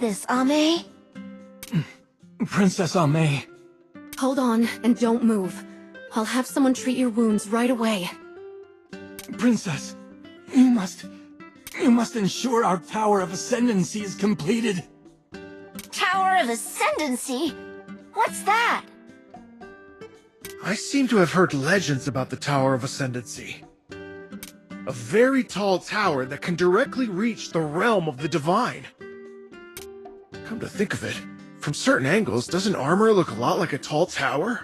this, Ame? Princess Ame. Hold on, and don't move. I'll have someone treat your wounds right away. Princess, you must ensure our Tower of Ascendancy is completed. Tower of Ascendancy? What's that? I seem to have heard legends about the Tower of Ascendancy. A very tall tower that can directly reach the realm of the divine. Come to think of it, from certain angles, doesn't armor look a lot like a tall tower?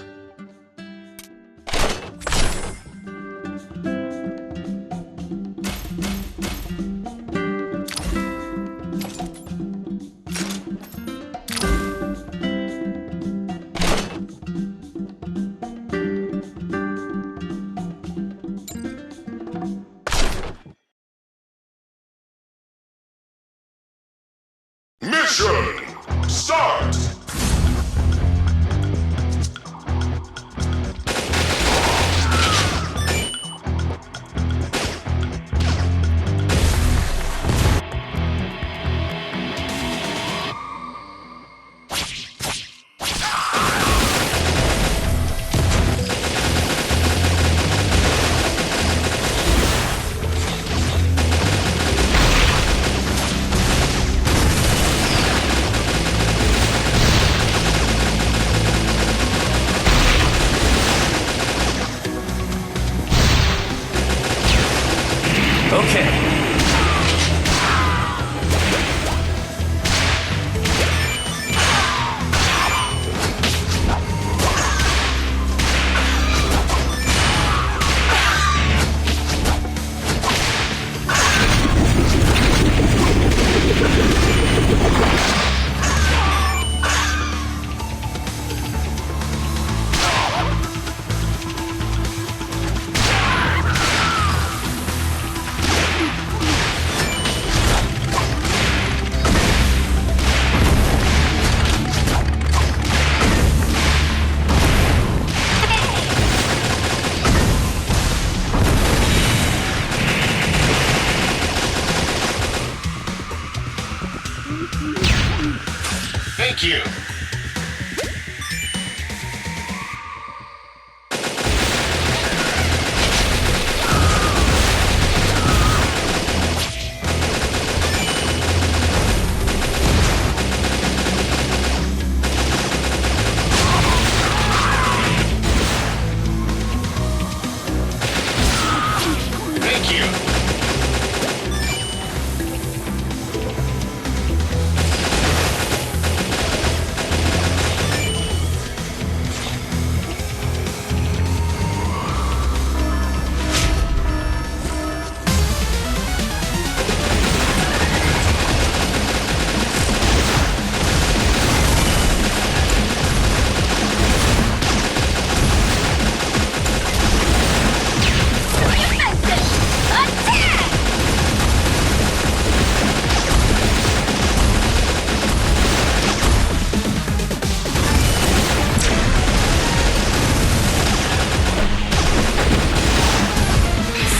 Mission start! Okay. Thank you. Thank you.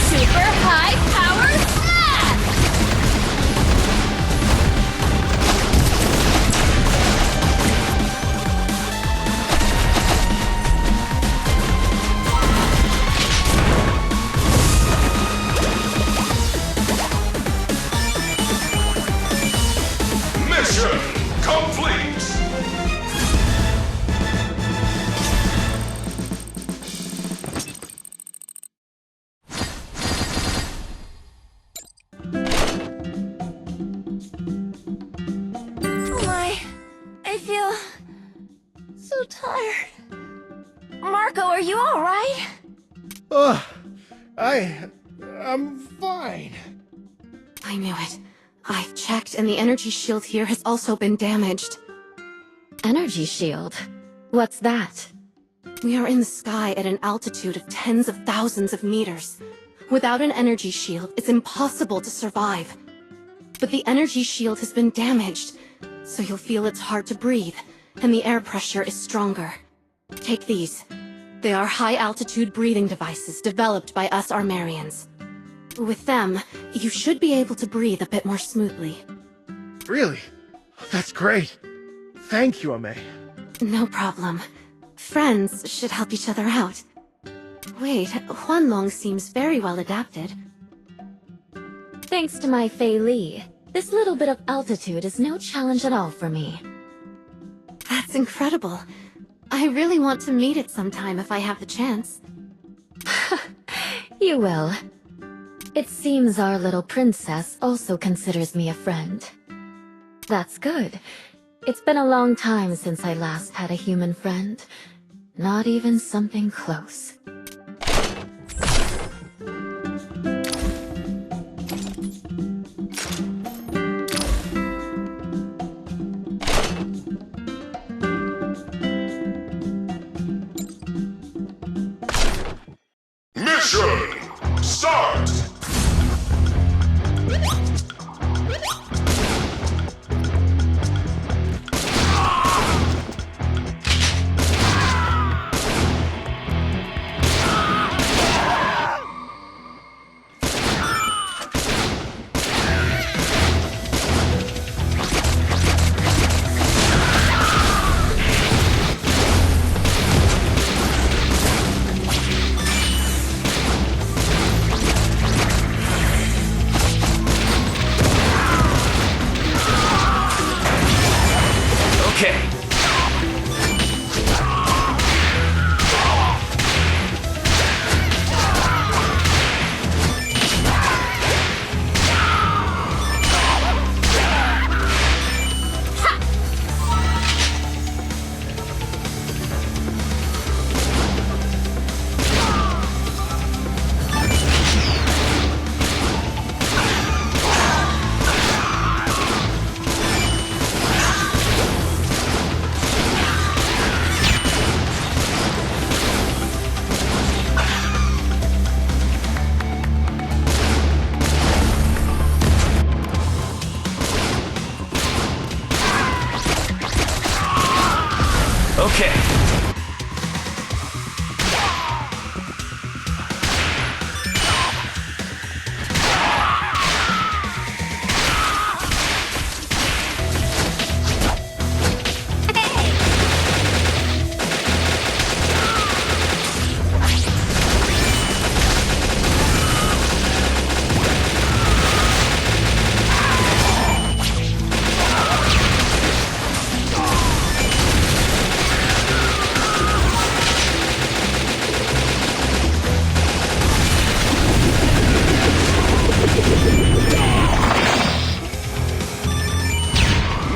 Super high power smash! Mission complete! Oh my, I feel so tired. Marco, are you alright? Ugh, I'm fine. I knew it. I've checked, and the energy shield here has also been damaged. Energy shield? What's that? We are in the sky at an altitude of tens of thousands of meters. Without an energy shield, it's impossible to survive. But the energy shield has been damaged, so you'll feel it's hard to breathe, and the air pressure is stronger. Take these. They are high-altitude breathing devices developed by us Armarians. With them, you should be able to breathe a bit more smoothly. Really? That's great. Thank you, Ame. No problem. Friends should help each other out. Wait, Huanlong seems very well adapted. Thanks to my Fei Li, this little bit of altitude is no challenge at all for me. That's incredible. I really want to meet it sometime if I have the chance. You will. It seems our little princess also considers me a friend. That's good. It's been a long time since I last had a human friend. Not even something close. Mission start! Okay. Okay.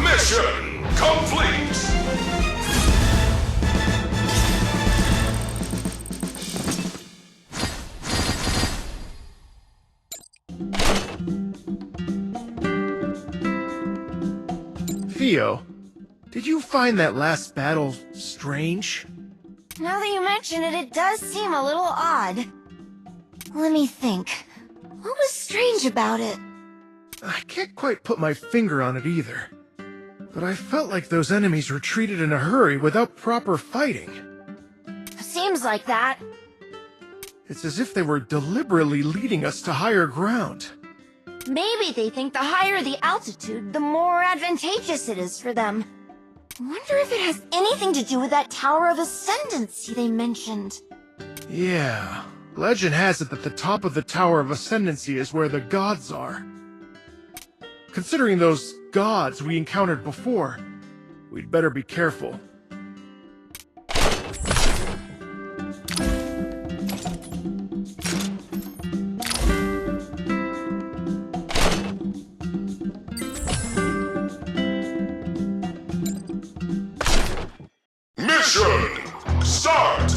Mission complete! Theo, did you find that last battle strange? Now that you mention it, it does seem a little odd. Let me think. What was strange about it? I can't quite put my finger on it either. But I felt like those enemies retreated in a hurry without proper fighting. Seems like that. It's as if they were deliberately leading us to higher ground. Maybe they think the higher the altitude, the more advantageous it is for them. Wonder if it has anything to do with that Tower of Ascendancy they mentioned. Yeah, legend has it that the top of the Tower of Ascendancy is where the gods are. Considering those gods we encountered before, we'd better be careful. Mission start!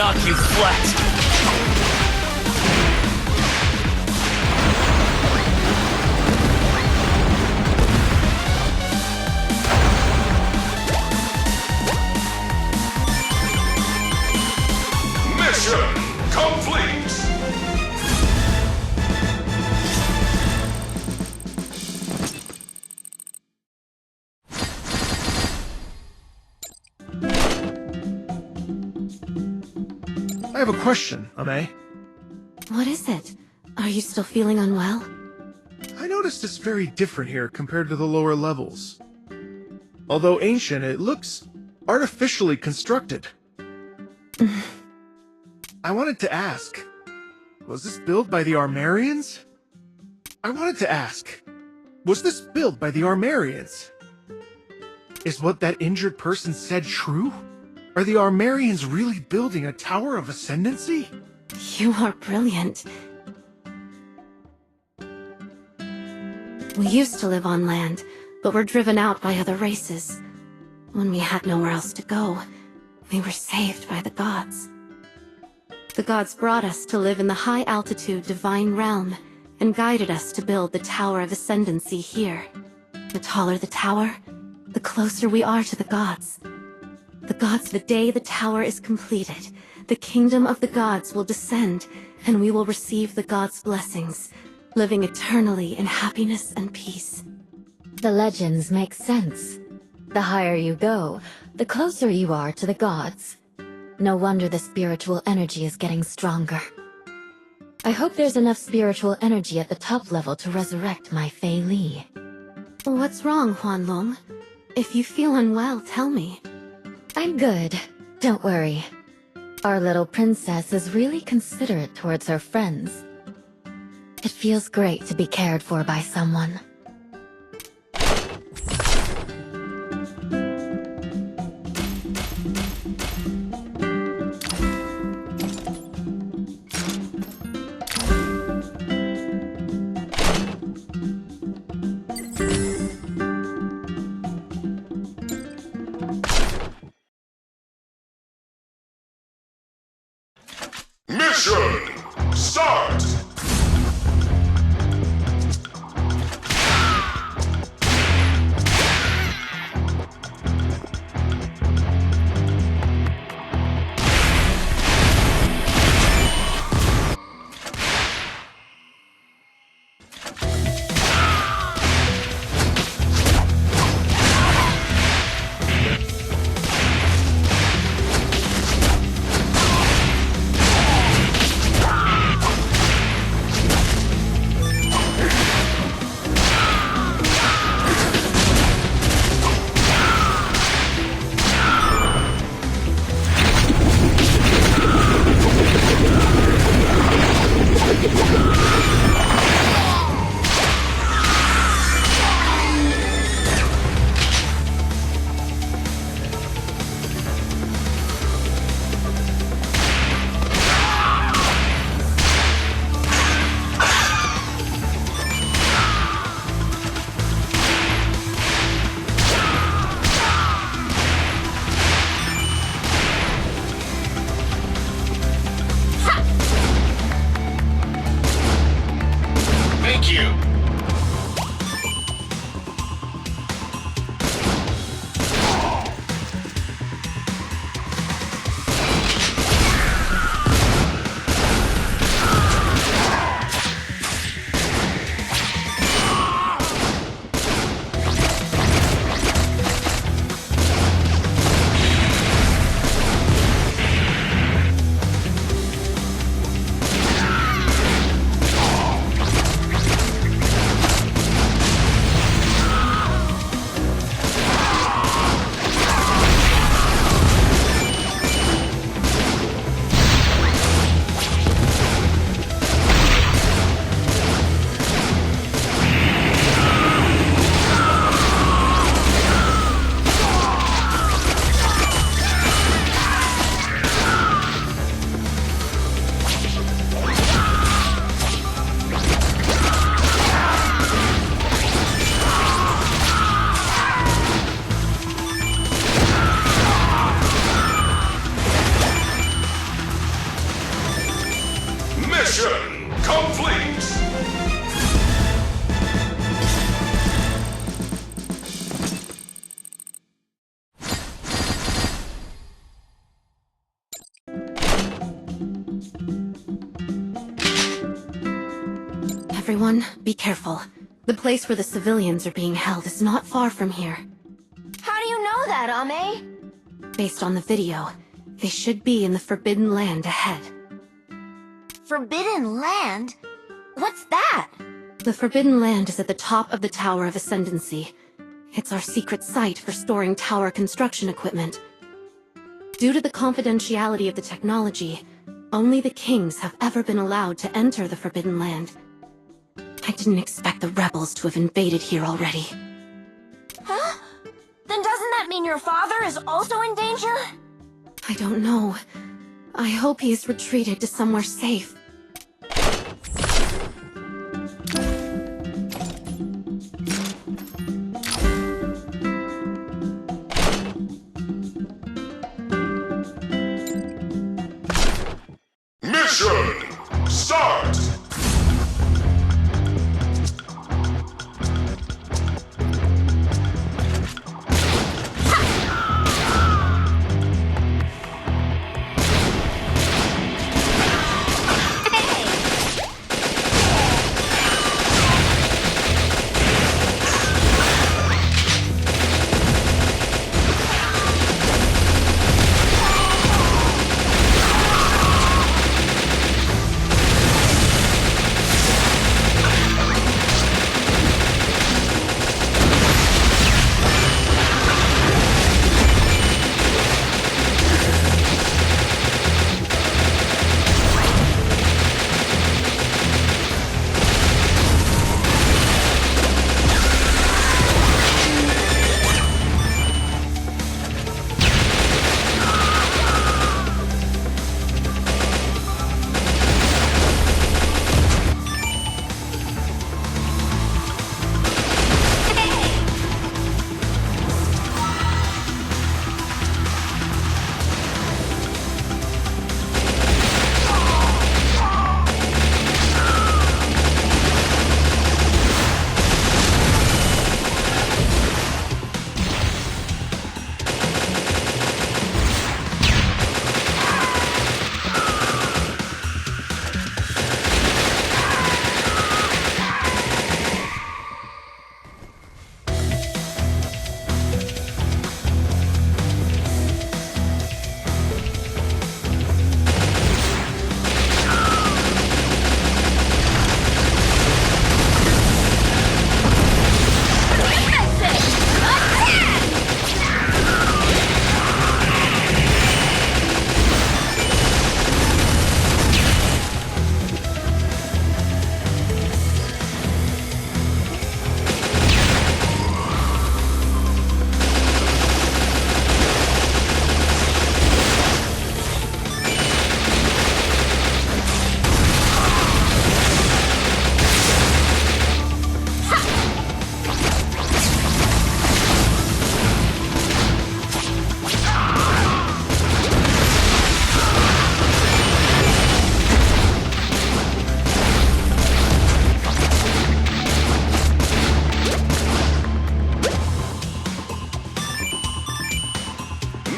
knock you flat! Mission complete! I have a question, Ame. What is it? Are you still feeling unwell? I noticed it's very different here compared to the lower levels. Although ancient, it looks artificially constructed. I wanted to ask, was this built by the Armarians? Is what that injured person said true? Are the Armarians really building a Tower of Ascendancy? You are brilliant. We used to live on land, but were driven out by other races. When we had nowhere else to go, we were saved by the gods. The gods brought us to live in the high-altitude divine realm, and guided us to build the Tower of Ascendancy here. The taller the tower, the closer we are to the gods. The day the tower is completed, the kingdom of the gods will descend, and we will receive the gods' blessings, living eternally in happiness and peace. The legends make sense. The higher you go, the closer you are to the gods. No wonder the spiritual energy is getting stronger. I hope there's enough spiritual energy at the top level to resurrect my Fei Li. What's wrong, Huanlong? If you feel unwell, tell me. I'm good. Don't worry. Our little princess is really considerate towards her friends. It feels great to be cared for by someone. Mission start! everyone, be careful. The place where the civilians are being held is not far from here. How do you know that, Ame? Based on the video, they should be in the Forbidden Land ahead. Forbidden Land? What's that? The Forbidden Land is at the top of the Tower of Ascendancy. It's our secret site for storing tower construction equipment. Due to the confidentiality of the technology, only the kings have ever been allowed to enter the Forbidden Land. I didn't expect the rebels to have invaded here already. Huh? Then doesn't that mean your father is also in danger? I don't know. I hope he's retreated to somewhere safe. Mission start!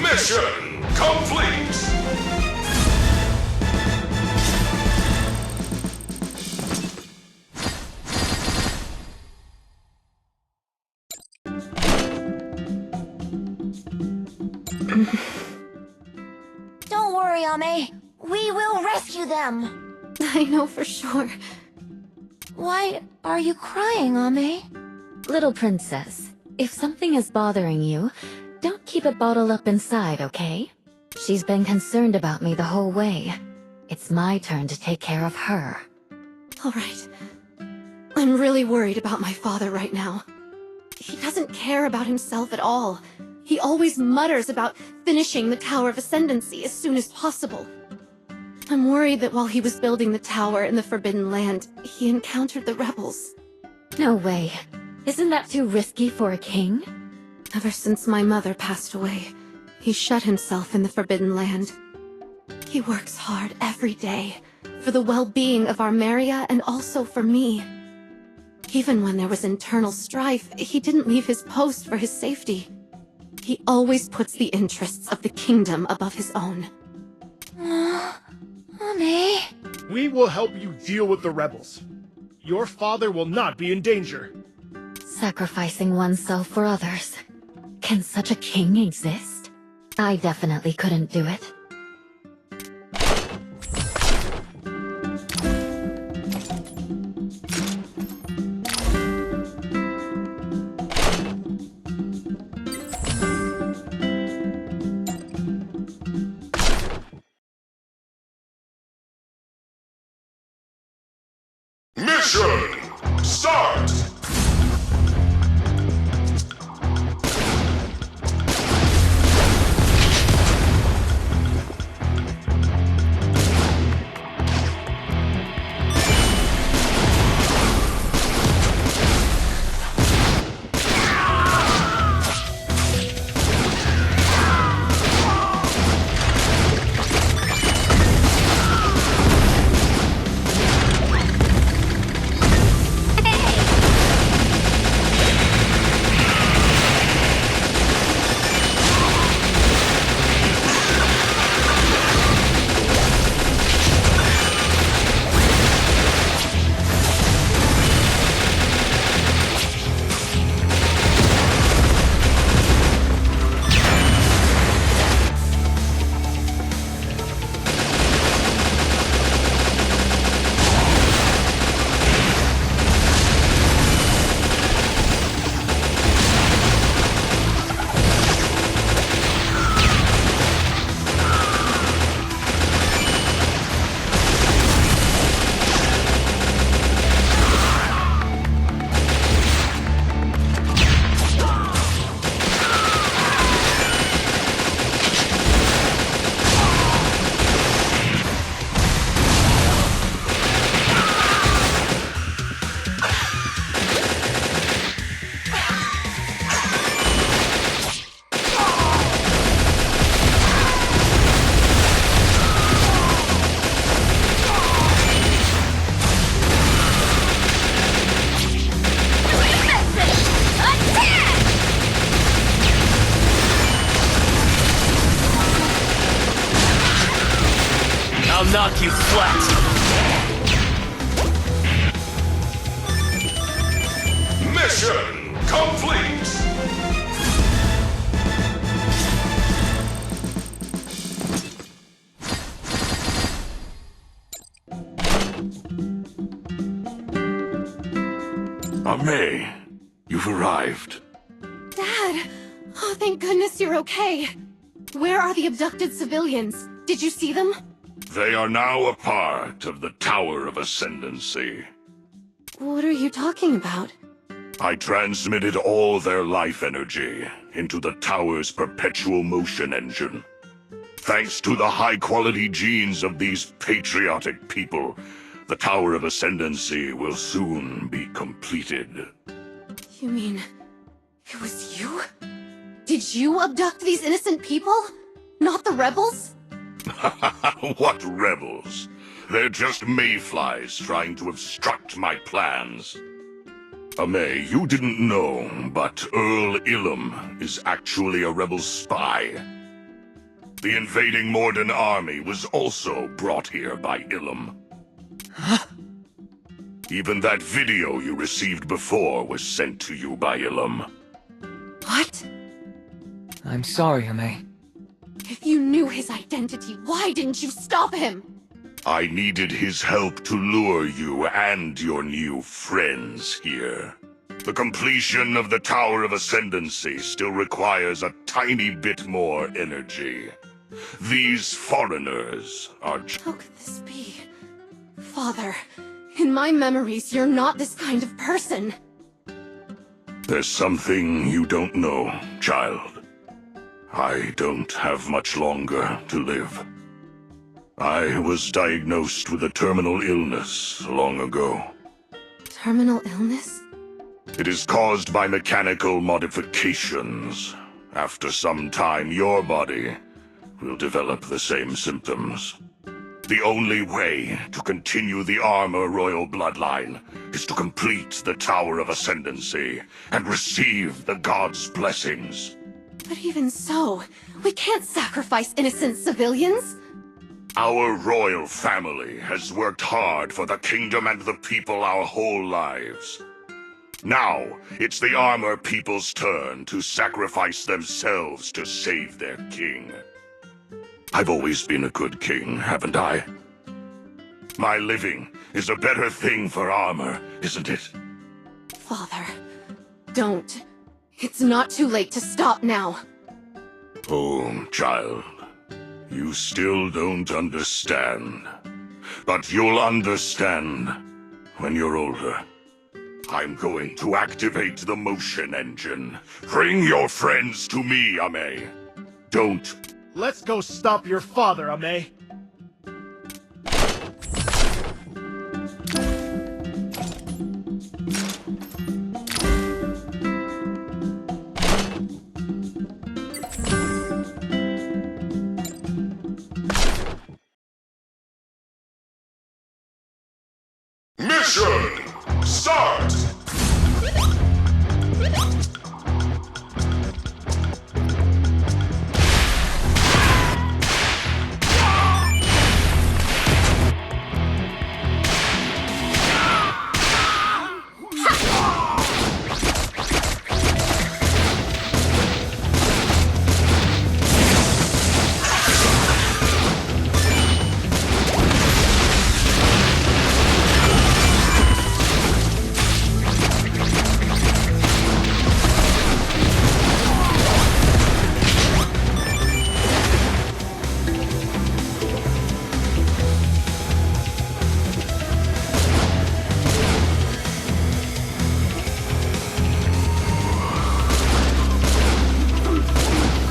Mission complete! Don't worry, Ame. We will rescue them. I know for sure. Why are you crying, Ame? Little princess, if something is bothering you, don't keep it bottled up inside, okay? She's been concerned about me the whole way. It's my turn to take care of her. All right. I'm really worried about my father right now. He doesn't care about himself at all. He always mutters about finishing the Tower of Ascendancy as soon as possible. I'm worried that while he was building the tower in the Forbidden Land, he encountered the rebels. No way. Isn't that too risky for a king? Ever since my mother passed away, he shut himself in the Forbidden Land. He works hard every day, for the well-being of Armeria and also for me. Even when there was internal strife, he didn't leave his post for his safety. He always puts the interests of the kingdom above his own. Ame? We will help you deal with the rebels. your father will not be in danger. Sacrificing oneself for others. Can such a king exist? I definitely couldn't do it. Mission start! I'll knock you flat. Mission complete! May, you've arrived. Dad! Oh, thank goodness you're okay. Where are the abducted civilians? Did you see them? They are now a part of the Tower of Ascendancy. What are you talking about? I transmitted all their life energy into the Tower's perpetual motion engine. Thanks to the high-quality genes of these patriotic people, the Tower of Ascendancy will soon be completed. You mean... it was you? Did you abduct these innocent people? Not the rebels? What rebels? They're just mayflies trying to obstruct my plans. May, you didn't know, but Earl Ilum is actually a rebel spy. The invading Morden army was also brought here by Ilum. Even that video you received before was sent to you by Ilum. What? I'm sorry, May. If you knew his identity, why didn't you stop him? I needed his help to lure you and your new friends here. The completion of the Tower of Ascendancy still requires a tiny bit more energy. These foreigners are How could this be? Father, in my memories, you're not this kind of person. There's something you don't know, child. I don't have much longer to live. I was diagnosed with a terminal illness long ago. Terminal illness? It is caused by mechanical modifications. After some time, your body will develop the same symptoms. The only way to continue the Armor Royal bloodline is to complete the Tower of Ascendancy and receive the God's blessings. But even so, we can't sacrifice innocent civilians. Our royal family has worked hard for the kingdom and the people our whole lives. Now, it's the armor people's turn to sacrifice themselves to save their king. I've always been a good king, haven't I? My living is a better thing for armor, isn't it? Father, don't. It's not too late to stop now. Oh, child. You still don't understand. But you'll understand when you're older. I'm going to activate the motion engine. Bring your friends to me, Ame. Don't. Let's go stop your father, Ame. Mission start!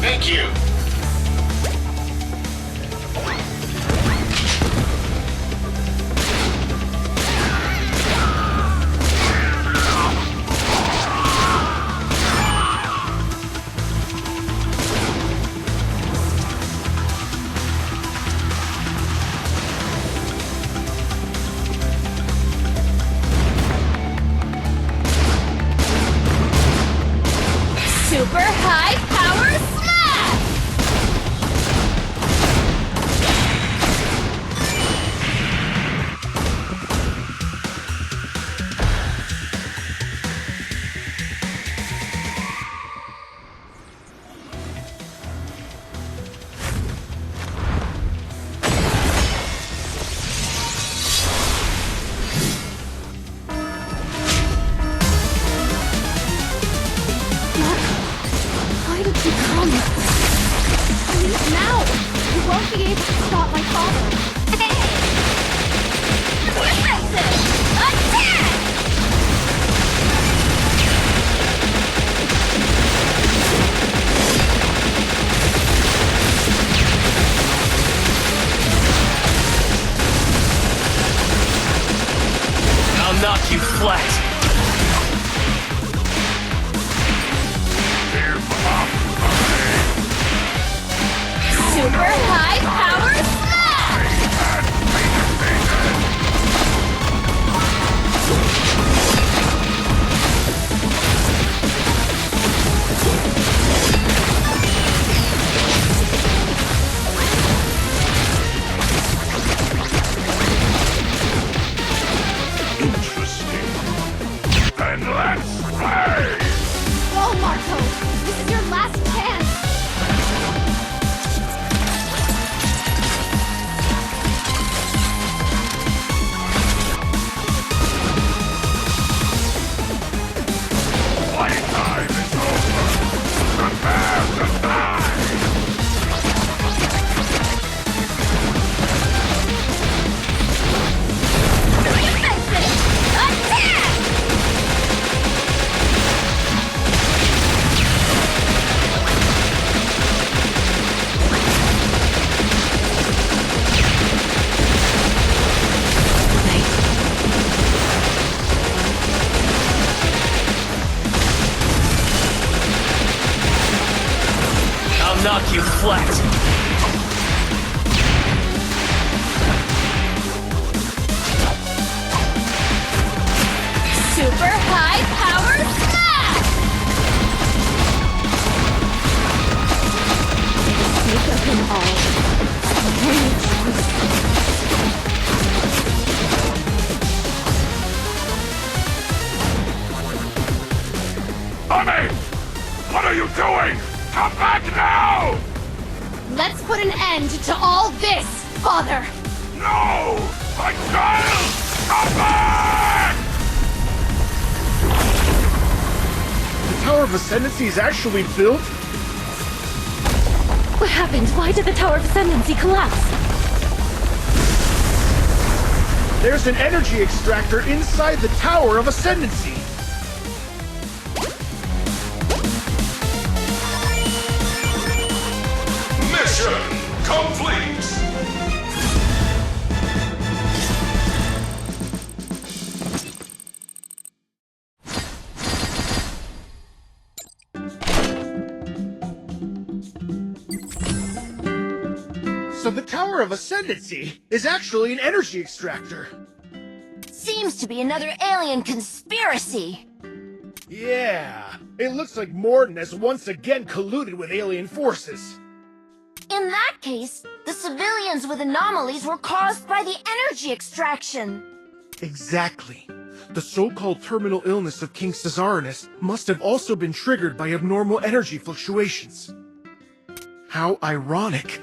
Thank you. Super high power smash! Why did you come? Leave now! You won't be able to stop my father. Defensive! Attack! I'll knock you flat. Super high power smash! Interesting. Then let's play! Go, Marco! This is your last chance! Playtime is over. Prepare to die! Defensive! Attack! I'll knock you flat. Super high power smash! For the sake of them all, I only choose Ami! What are you doing? Come back now! Let's put an end to all this, Father! No! My child! Come back! The Tower of Ascendancy is actually built? What happened? Why did the Tower of Ascendancy collapse? There's an energy extractor inside the Tower of Ascendancy! Mission complete! So the Tower of Ascendancy is actually an energy extractor! Seems to be another alien conspiracy. Yeah, it looks like Morden has once again colluded with alien forces. In that case, the civilians with anomalies were caused by the energy extraction. Exactly. The so-called terminal illness of King Caesarinus must have also been triggered by abnormal energy fluctuations. How ironic.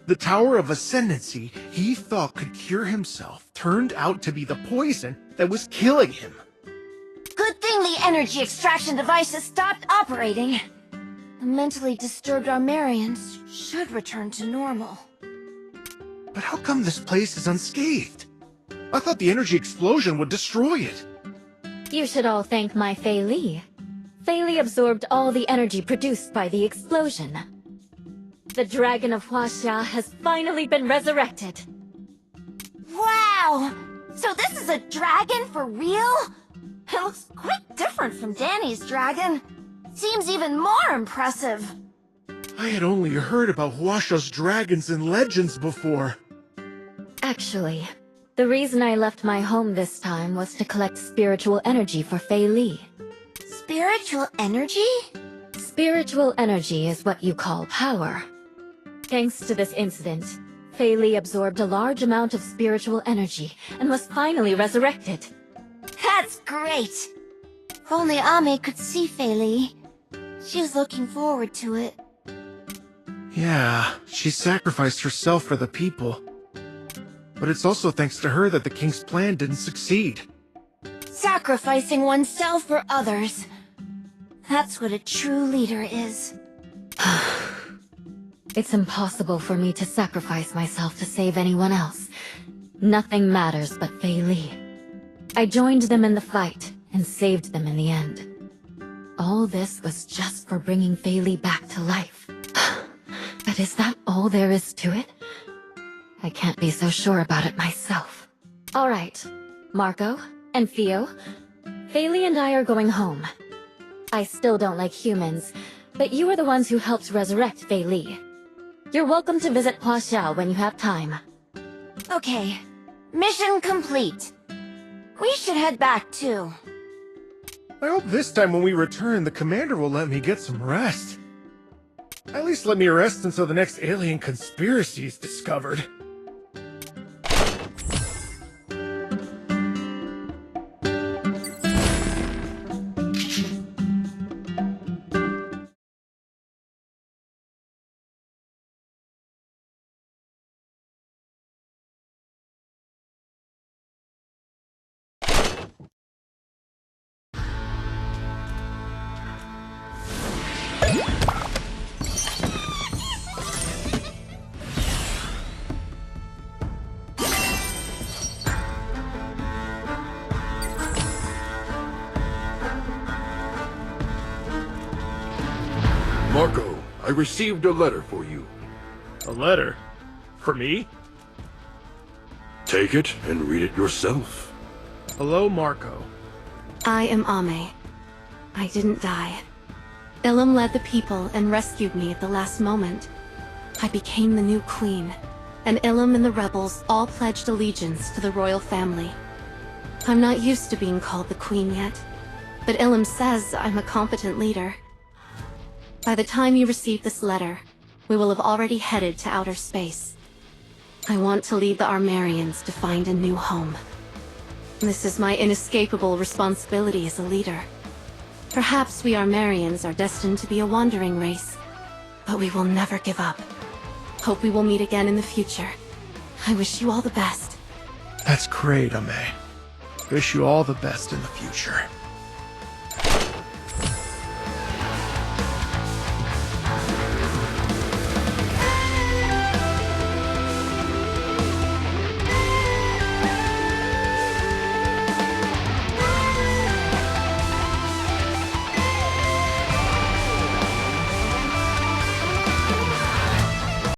The Tower of Ascendancy he thought could cure himself turned out to be the poison that was killing him. Good thing the energy extraction devices stopped operating. The mentally disturbed Armarians should return to normal. But how come this place is unscathed? I thought the energy explosion would destroy it. You should all thank my Fei Li. Fei Li absorbed all the energy produced by the explosion. The Dragon of Huaxia has finally been resurrected. Wow! So this is a dragon for real? It looks quite different from Danny's dragon. Seems even more impressive. I had only heard about Huaxia's dragons and legends before. Actually, the reason I left my home this time was to collect spiritual energy for Fei Li. Spiritual energy? Spiritual energy is what you call power. Thanks to this incident, Fei Li absorbed a large amount of spiritual energy and was finally resurrected. That's great! If only Ame could see Fei Li. She was looking forward to it. Yeah, she sacrificed herself for the people. But it's also thanks to her that the king's plan didn't succeed. Sacrificing oneself for others. That's what a true leader is. It's impossible for me to sacrifice myself to save anyone else. Nothing matters but Fei Li. I joined them in the fight, and saved them in the end. All this was just for bringing Fei Li back to life. But is that all there is to it? I can't be so sure about it myself. Alright, Marco and Theo, Fei Li and I are going home. I still don't like humans, but you are the ones who helped resurrect Fei Li. You're welcome to visit Huaxia when you have time. Okay, mission complete. We should head back too. I hope this time when we return, the commander will let me get some rest. At least let me rest until the next alien conspiracy is discovered. Marco, I received a letter for you. A letter? For me? Take it and read it yourself. Hello, Marco. I am Ame. I didn't die. Ilum led the people and rescued me at the last moment. I became the new queen, and Ilum and the rebels all pledged allegiance to the royal family. I'm not used to being called the queen yet, but Ilum says I'm a competent leader. By the time you receive this letter, we will have already headed to outer space. I want to lead the Armarians to find a new home. This is my inescapable responsibility as a leader. Perhaps we Armarians are destined to be a wandering race, but we will never give up. Hope we will meet again in the future. I wish you all the best. That's great, Ame. Wish you all the best in the future.